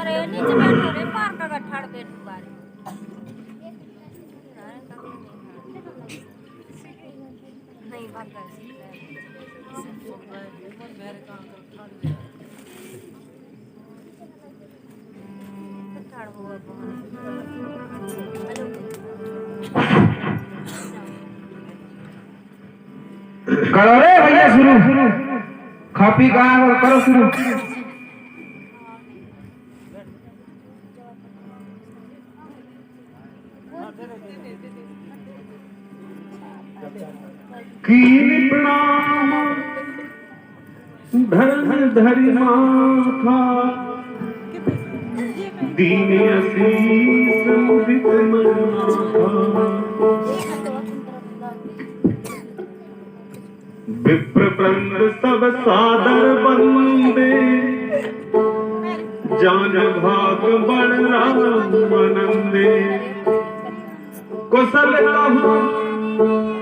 रे नीचे बैठो रे पार का गठाड़ बैठो बारे नहीं भाग कर गठाड़ हुआ करो रे भैया शुरू खा पी का करो शुरू। कीन प्रणाम धर्म धरि माथा दीन असीस मुदित मनाथा विप्र वृंद सब सादर वंदे जान भाग बड़ राम आनंदे कुशल कहूँ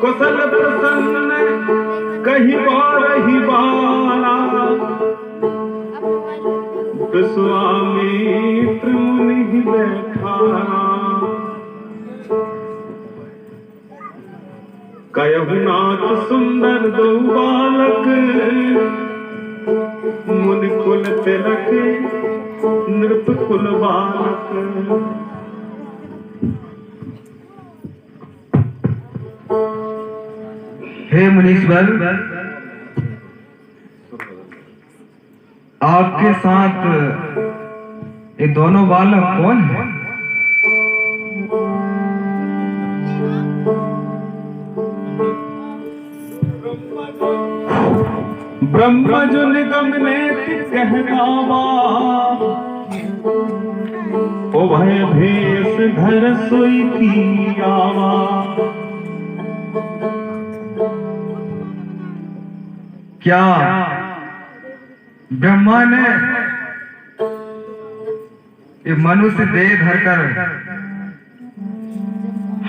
कुशल प्रसन्न कही बारही बारा विश्वामित्र मुनि बैठारा कयहु नाथ सुंदर दो बालक मुनि कुल तिलक नृप कुल बालक। हे मुनीश्वर आपके साथ ये दोनों बालक कौन है? ब्रह्म जो निगम ने कहनावा ओ भय भेष धर सोई की आवा क्या ब्रह्मा ने ये मनुष्य देह धरकर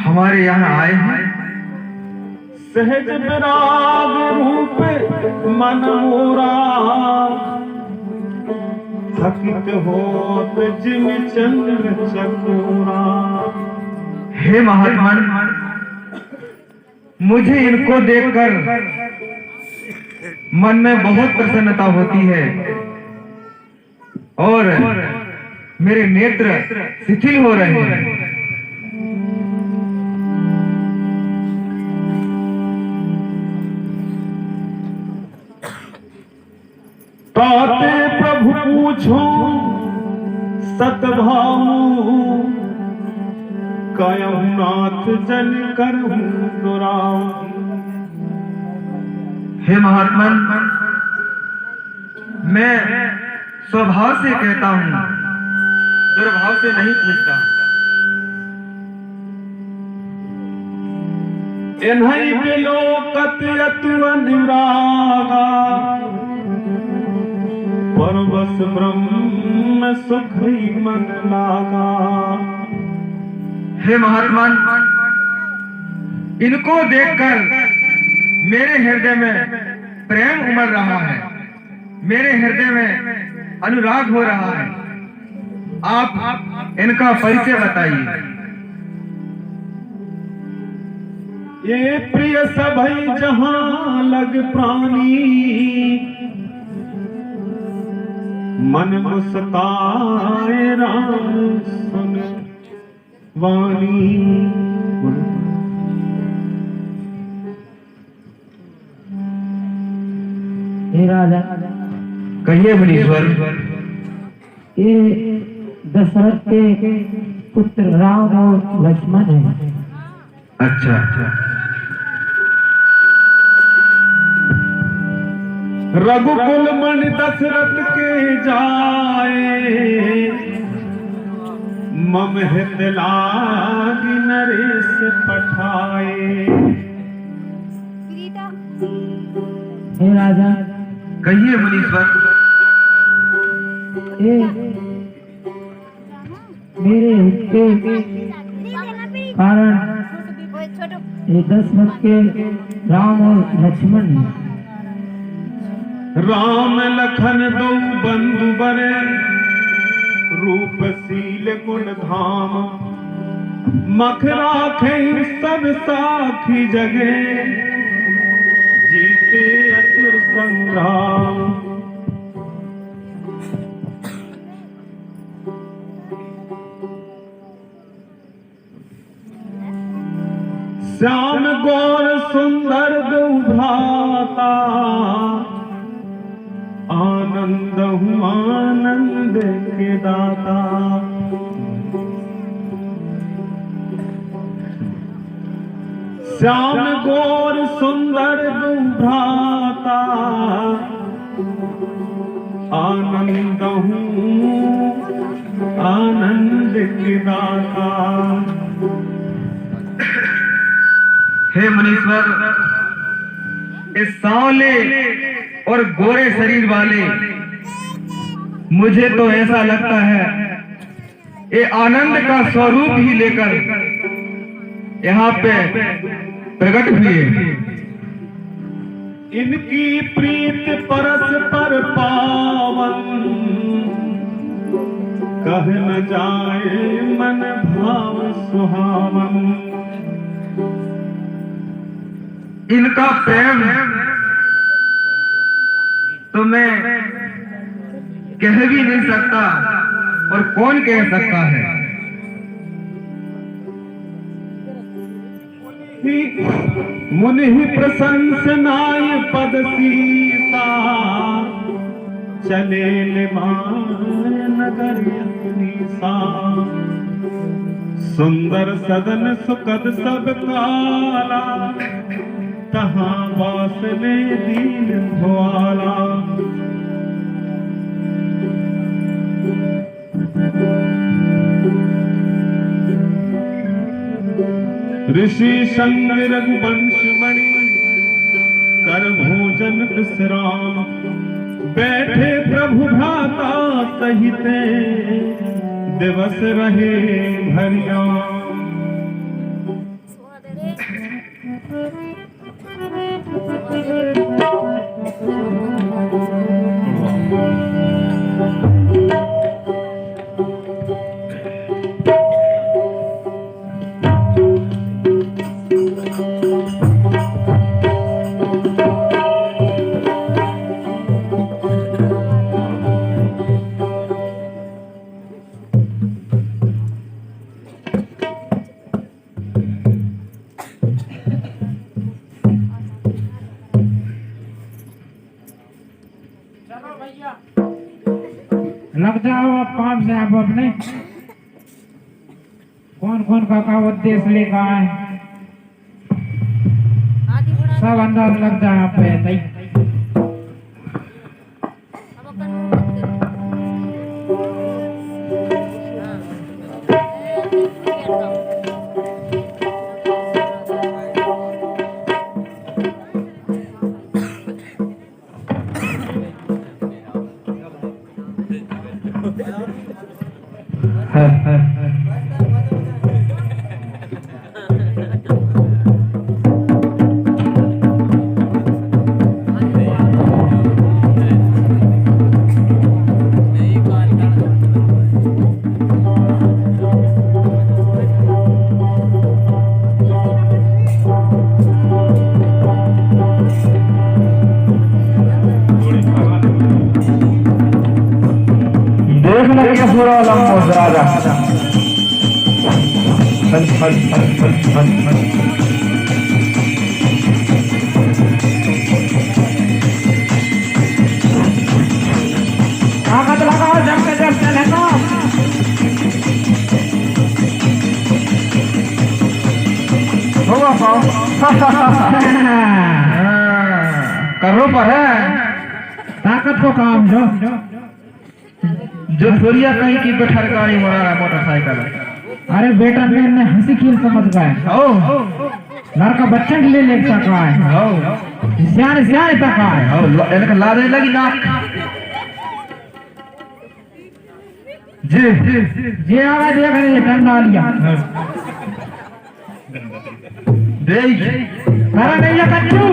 हमारे यहाँ आए हैं? सहज विराग रूप मन मोरा थकित होत जिम चंद्र चकोरा। हे महात्मा मुझे इनको देखकर मन में बहुत प्रसन्नता होती है और मेरे नेत्र शिथिल हो रहे हैं। ताते प्रभु पूछो सतभाऊ कयहु नाथ जन करहु दुराऊ। हे महात्मन मैं स्वभाव से कहता हूँ दुर्भाव से नहीं पूछता। इन्हीं बिलोकत यतु अनुरागा परवश ब्रह्म सुख ही मन लागा। हे महात्मन इनको देखकर मेरे हृदय में प्रेम उमड़ रहा है, मेरे हृदय में अनुराग हो रहा है। आप इनका परिचय बताइए। ये प्रिय सभई जहां लग प्राणी मन मुस्काए राम सुन वाणी। हे राजा कहिए मुनीश्वर। ये दशरथ के पुत्र राम और लक्ष्मण है। अच्छा रघुकुल मणि दशरथ के जाए मम हित लागी नरेश पठाए। हे राजा कहिए मुनीश्वर। ये मेरे हित के कारण ये दशरथ के राम और लक्ष्मण हैं। राम लखन दो बंधु बने रूपशील गुण धाम मख राखे सब साखी जगे जीते असुर संग्राम। श्याम गौर सुंदर दो भ्राता आनंद हूँ आनंद के दाता। श्याम गौर सुंदर दो भ्राता आनंद हूँ आनंद के दाता। हे मुनीश्वर, इस सांवले और गोरे शरीर वाले मुझे तो ऐसा लगता है ये आनंद का स्वरूप ही लेकर यहाँ पे प्रकट हुए। इनकी प्रीत परस पर पावन कह न जाए मन भाव सुहावन। इनका प्रेम तो मैं कह भी नहीं सकता और कौन कह सकता है। मुनि प्रशंसनाय पद सीता चले नगर सा। सुंदर सदन सुखद सब काला तहाँ वास में दीन भवाला। ऋषि संग रघुवंश मणि कर भोजन विश्राम। बैठे प्रभु भ्राता सहित दिवस रहे भरिया। लग जाओ अब काम से आप अपने। कौन कौन का उद्देश्य लेकर आए सब अंदाज लग जाए आप पे। पूरा लंबो राजा ताकत लगाओ जब के जब चलेगा। होगा पाओ करो पर है ताकत को काम जो थोड़िया कहीं की बैठर गाड़ी मारा मोटरसाइकिल। अरे बेटा ने हंसी खेल समझ गए। लड़का बच्चे के लिए ले सका है सियाने सियाने तक है लाने लगी नाक। जी आवाज दिया करें डंडा लिया करा नहीं कच्चू।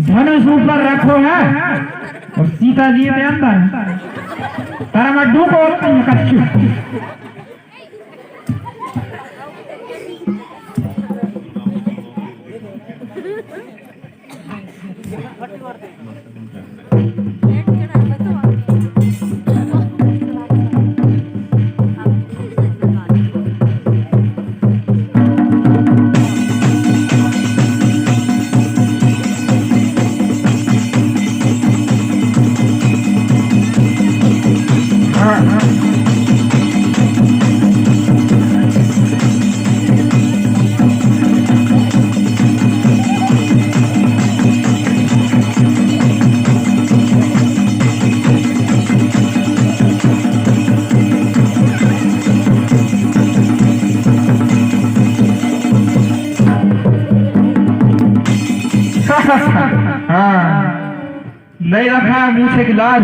धनुष ऊपर रखो है और सीता जी के अंदर तारा मैं डूबो कच्चू नहीं रखा है मुझे की लाज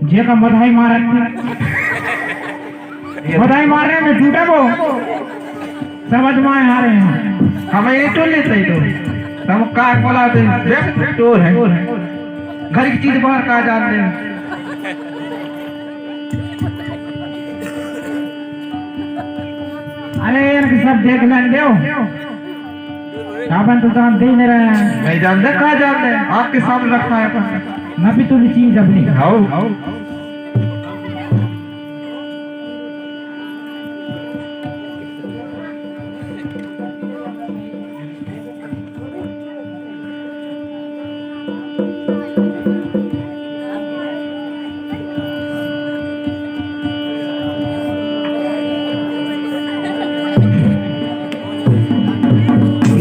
जे का बधाई मारे में टूटे वो समझ में आ रहे हैं हमें ये टोल लेते ही तो हम का बोला देख टोल है घर की चीज बाहर का जानते हैं अरे यार सब देख लेंगे अपन तो काम दे नहीं रहे हैं नहीं जानते कहा जानते हैं आपके सामने रखा है अपन ना भी तो चीज अपनी आओ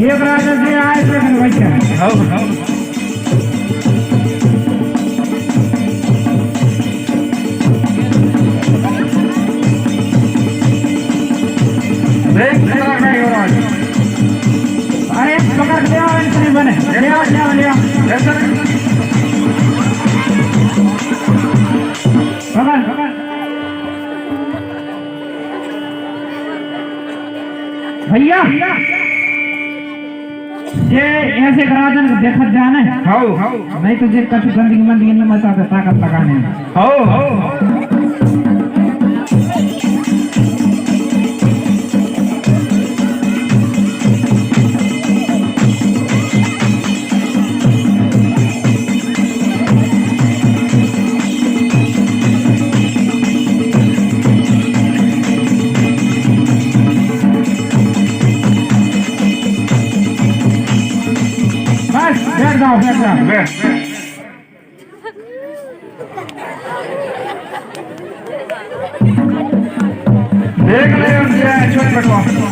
एक राजा से आए थे बच्चा अरे पकड़ ले आओ इतने बने ले आओ पकड़ भैया ये ऐसे राजन को देखत जाने नहीं तो जे कछु गंदगी मंदगी में मचा के ताकत लगाने बैठ जाओ देख ले छोट बैठो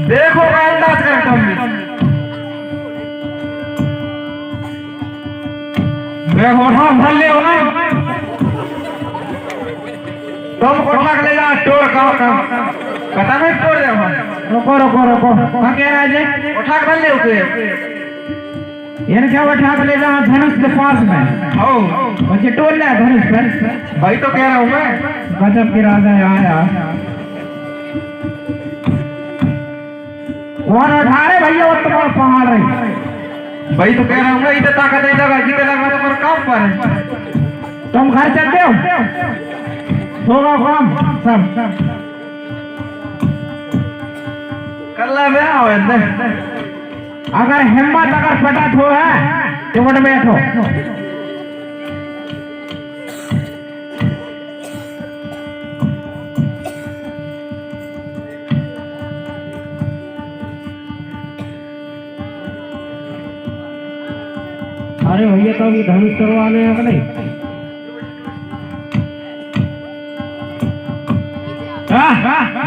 देखो अंदाज करता हूँ मैं होठा भर ले हो तुम कोठा ले जा टोर का पता नहीं तोड़ दे रुको रुको रुको कहाँ कह रहा है कोठा भर ले उसे यानी क्या बैठा के ले जा धनुष के पास में हो बच्चे टोल ले धनुष पर भाई तो कह रहा हूँ मैं गजब के राजा आया कौन उठा रहे भैया वो तुम्हारा पहाड़ रही भाई तो कह रहा हूँ इधर ताकत नहीं लगा जिधर लगा तो पर काम पर है। तुम घर चलते हो होगा काम सब कल्ला में आओ अंदर। अगर हिम्मत अगर पटत हो है तो उठ बैठो। अरे भैया तो अभी धनुष करवाने हैं कि नहीं?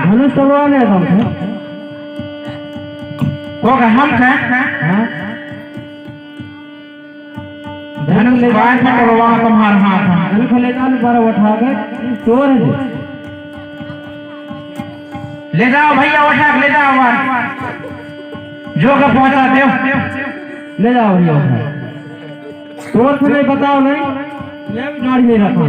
धनुष करवाने हैं तुमसे? होगा हम थे धनुष बाहर से करवा तुम्हारा हाथ धनुष ले जाने पर उठा के चोर है ले जाओ भैया उठा के ले जाओ जो का पहुंचा दो ले जाओ भैया उठा चोर से नहीं बताओ नहीं ये भी गाड़ी नहीं रखा।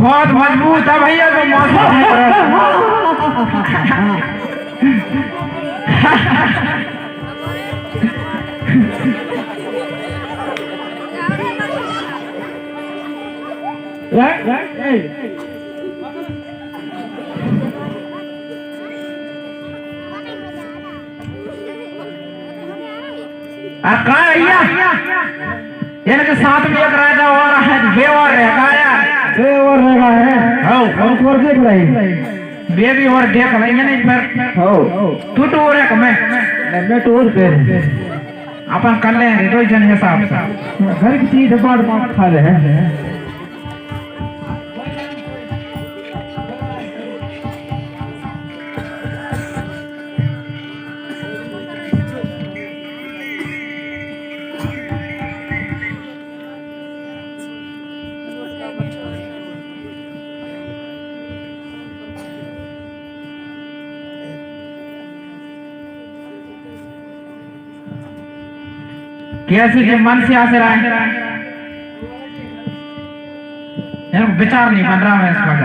बहुत मजबूत है भैया तो मौसम इनके साथ में एक राजा और है बेवर रहेगा है और देख रही बेबी और देख लेंगे नहीं फिर तू टूर है मैं टूर पे अपन कर ले दो जन हिसाब से घर की चीज बाढ़ मार खा रहे हैं। कैसे के मन से आसे रहा है विचार नहीं बन रहा है इस पर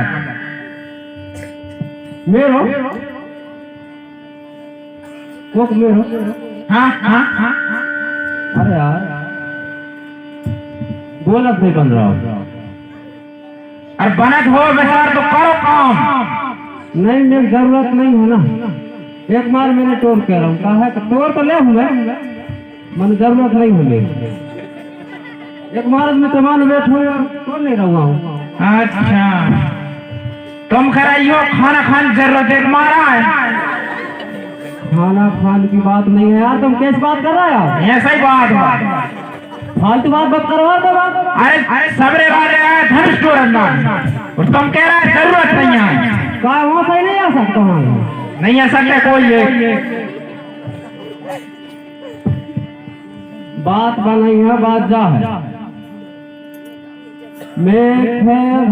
मेरो कोक मेरो हाँ हाँ हाँ अरे यार गोलक नहीं बन रहा और बनत हो विचार तो करो काम नहीं मेरी जरूरत नहीं है ना। एक बार मैंने टोर कह रहा हूँ कहा है टोर तो ले हूँ मन जरूरत नहीं है एक बार में तमान बैठो तो ले रहा हूँ। अच्छा तुम कराइयो खाना खाने जरूरत एक मारा है खाना खाने की बात नहीं है यार तुम कैसे बात कर रहा है यार ऐसा ही बात है फालतू बात करवा दो अरे सबरे वाले आए धनुष तोड़ना और तुम कह रहा है जरूरत नहीं है कहा वहाँ सही नहीं आ सकता नहीं आ सकता कोई है बात बनाई है बात जा है मैं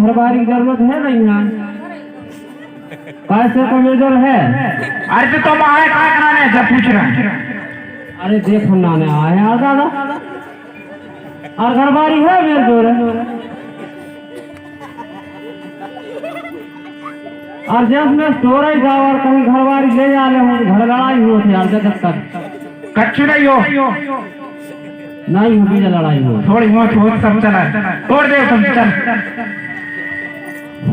घर बारी की जरूरत है नहीं है कैसे तो मेजर है। अरे तो तुम आए क्या कराने जब पूछ रहे अरे देखो नाने आए यार दादा और घर बारी है मेरे जोर और जब मैं स्टोर ही जाओ और कहीं घर बारी ले जा ले हूँ घर लड़ाई हुई थी यार जब तक कच्चू नहीं हो नहीं हुई लड़ाई हो थोड़ी बहुत हो सब चला तोड़ दे तुम चल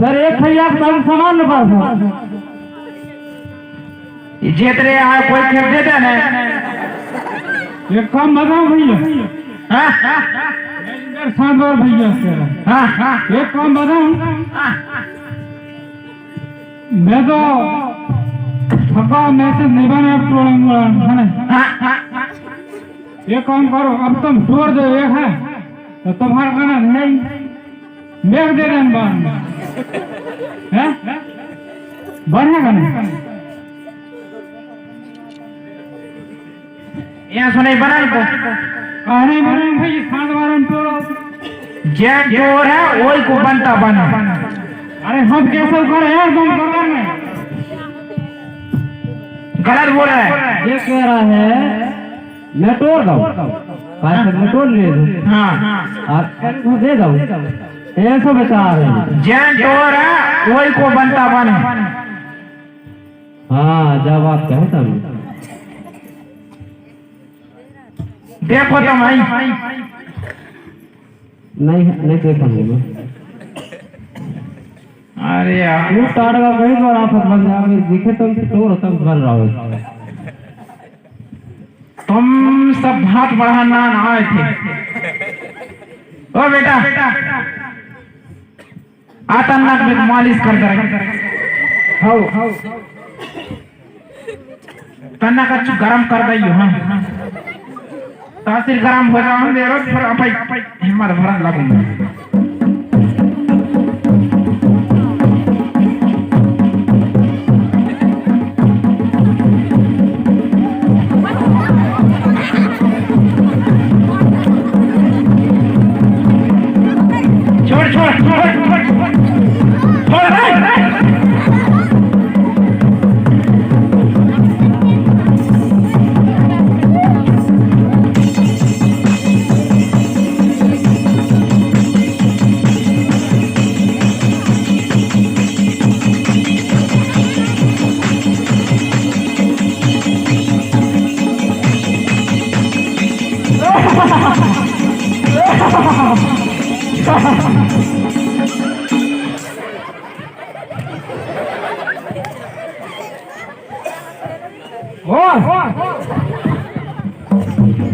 सर एक भैया सब सामान पर जेतरे आए कोई खेल देते ना एक काम बताओ भैया सात बार भैया एक काम बताऊं, मैं तो थका मैसेज नहीं बना तोड़ूंगा। ये काम करो, अब तुम तोड़ दो एक है तो तुम्हारा गाना नहीं मेघ दे रहे है बढ़ेगा नहीं। यहाँ सुनाई बनाई को कहा नहीं बने भाई, सात बार हम तोड़ो जैक जोर है वही को बनता बना। अरे हम कैसे करे यार, तुम करो में गलत बोल रहा है। ये कह रहा है मैं तोड़ दो, मैं तोड़ ले दूं, आप दे दो, ऐसा बचा रहे जैक जोर है वही को बनता बना। हाँ जब आप कहे तब देखो तुम आई नहीं देखा मैं। अरे यार वो टाड़गा कहीं बार आफत बन जाए, दिखे तुम तोड़ तब कर रहा हो। तुम सब हाथ बढ़ाना आए थे। ओ बेटा आता नाक में मालिश कर दे तन्ना का गरम कर दई हाँ तासीर गरम हो जाओ दे रोज फिर अपई हिम्मत भरा लगूंगा।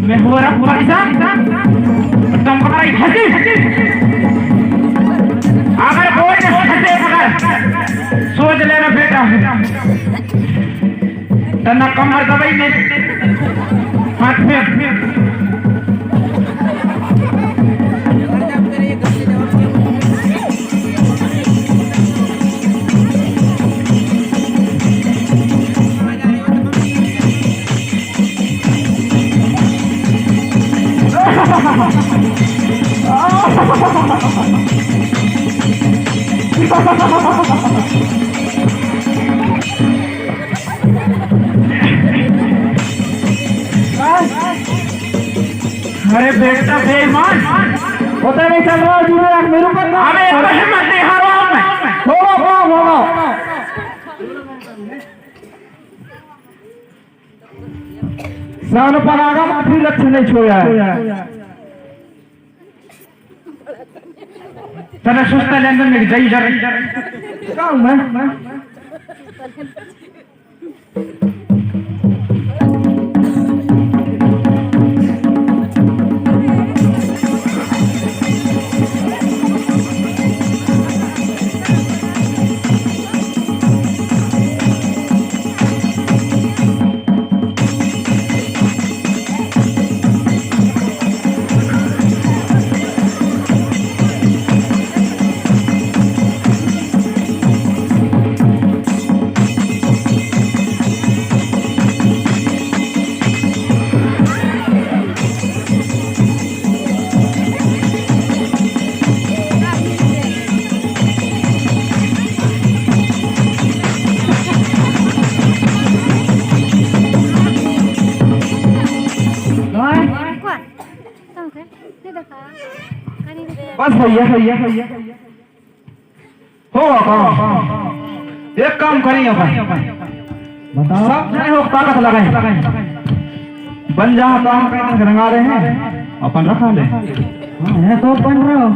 मैं हो रहा तुम कमाई हंसी अगर कोई हंसे मगर सोच लेना बेटा तना कमर दबाई नहीं हाथ में अरे बेटा बेईमान पता नहीं चल रहा है मेरे ऊपर अबे हिम्मत नहीं हार रहा मैं हो सामने पर आगा माफी लक्ष्य नहीं छोड़ा तेरा सुस्ता लेंदन में जाई जा रही क्या हूं मैं बस भैया हो एक काम करेंगे बताओ सब जने हो ताकत लगाए बन जहाँ काम करके रंगा रहे हैं अपन रखा ले है तो बन रहे हो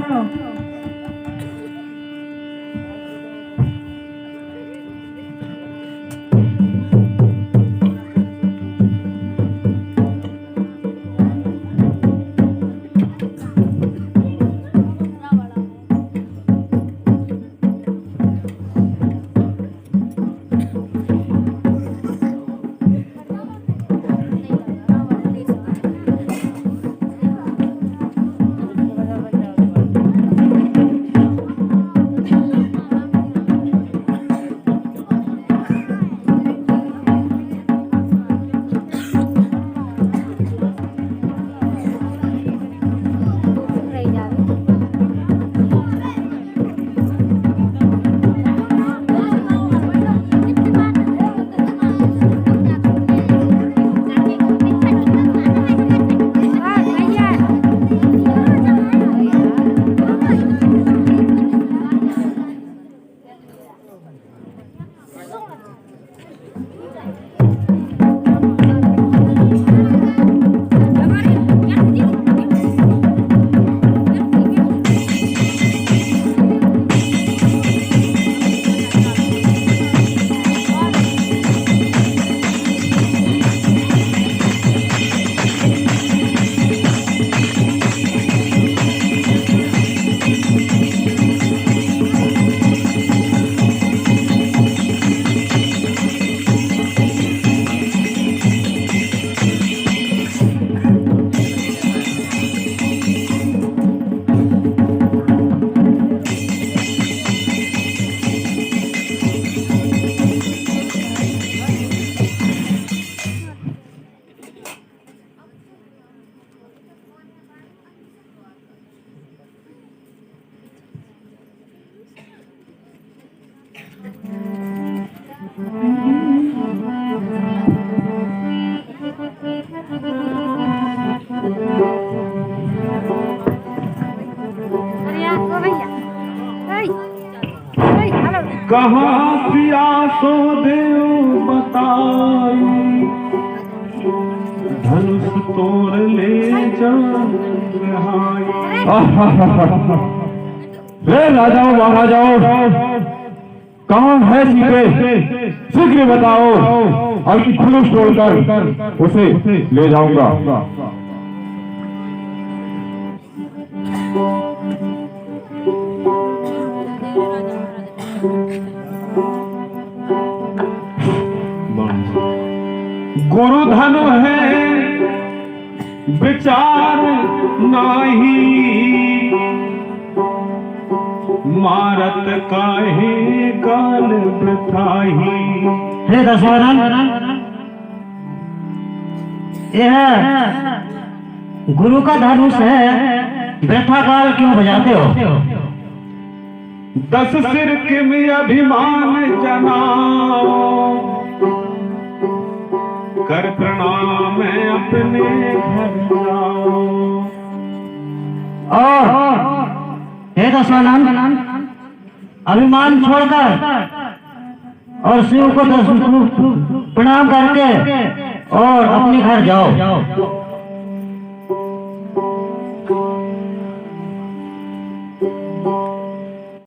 हेलो कहाँ पियासो देव बताई, धनुष तोड़ ले जा रे राजाओं महाराजाओं, कहाँ है सीते? शीघ्र बताओ, और की धनुष तोड़कर उसे ले जाऊंगा। गुरु धन है विचार नाही, मारत काहे काल वृथाही। हे दशरथ, यह गुरु का धनुष है, वृथा काल क्यों बजाते हो? 10 सिर के में अभिमान जनाओ, कर प्रणाम अपने घर जाओ। और हे दशरथ, अभिमान छोड़कर और शिव को प्रणाम करके और अपने घर जाओ।